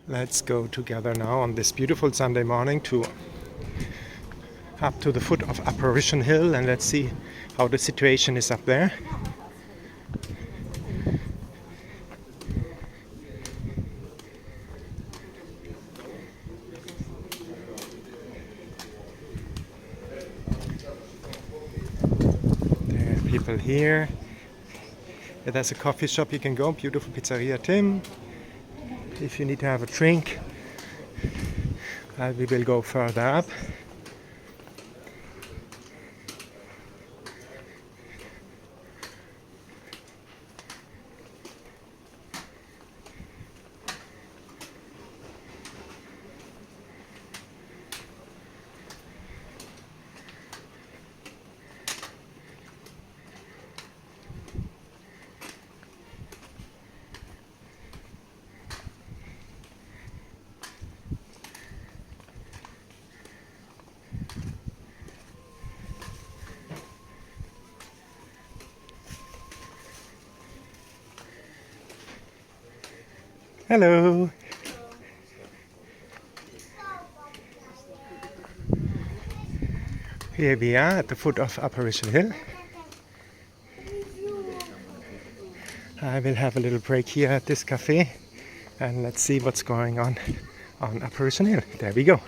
Let's go together now on this beautiful Sunday morning to up to the foot of Apparition Hill, and let's see how the situation is up there. There are people here. There's a coffee shop you can go, beautiful Pizzeria Tim. If you need to have a drink, we will go further up. Hello. Here we are at the foot of Apparition Hill. I will have a little break here at this cafe and let's see what's going on Apparition Hill. There we go.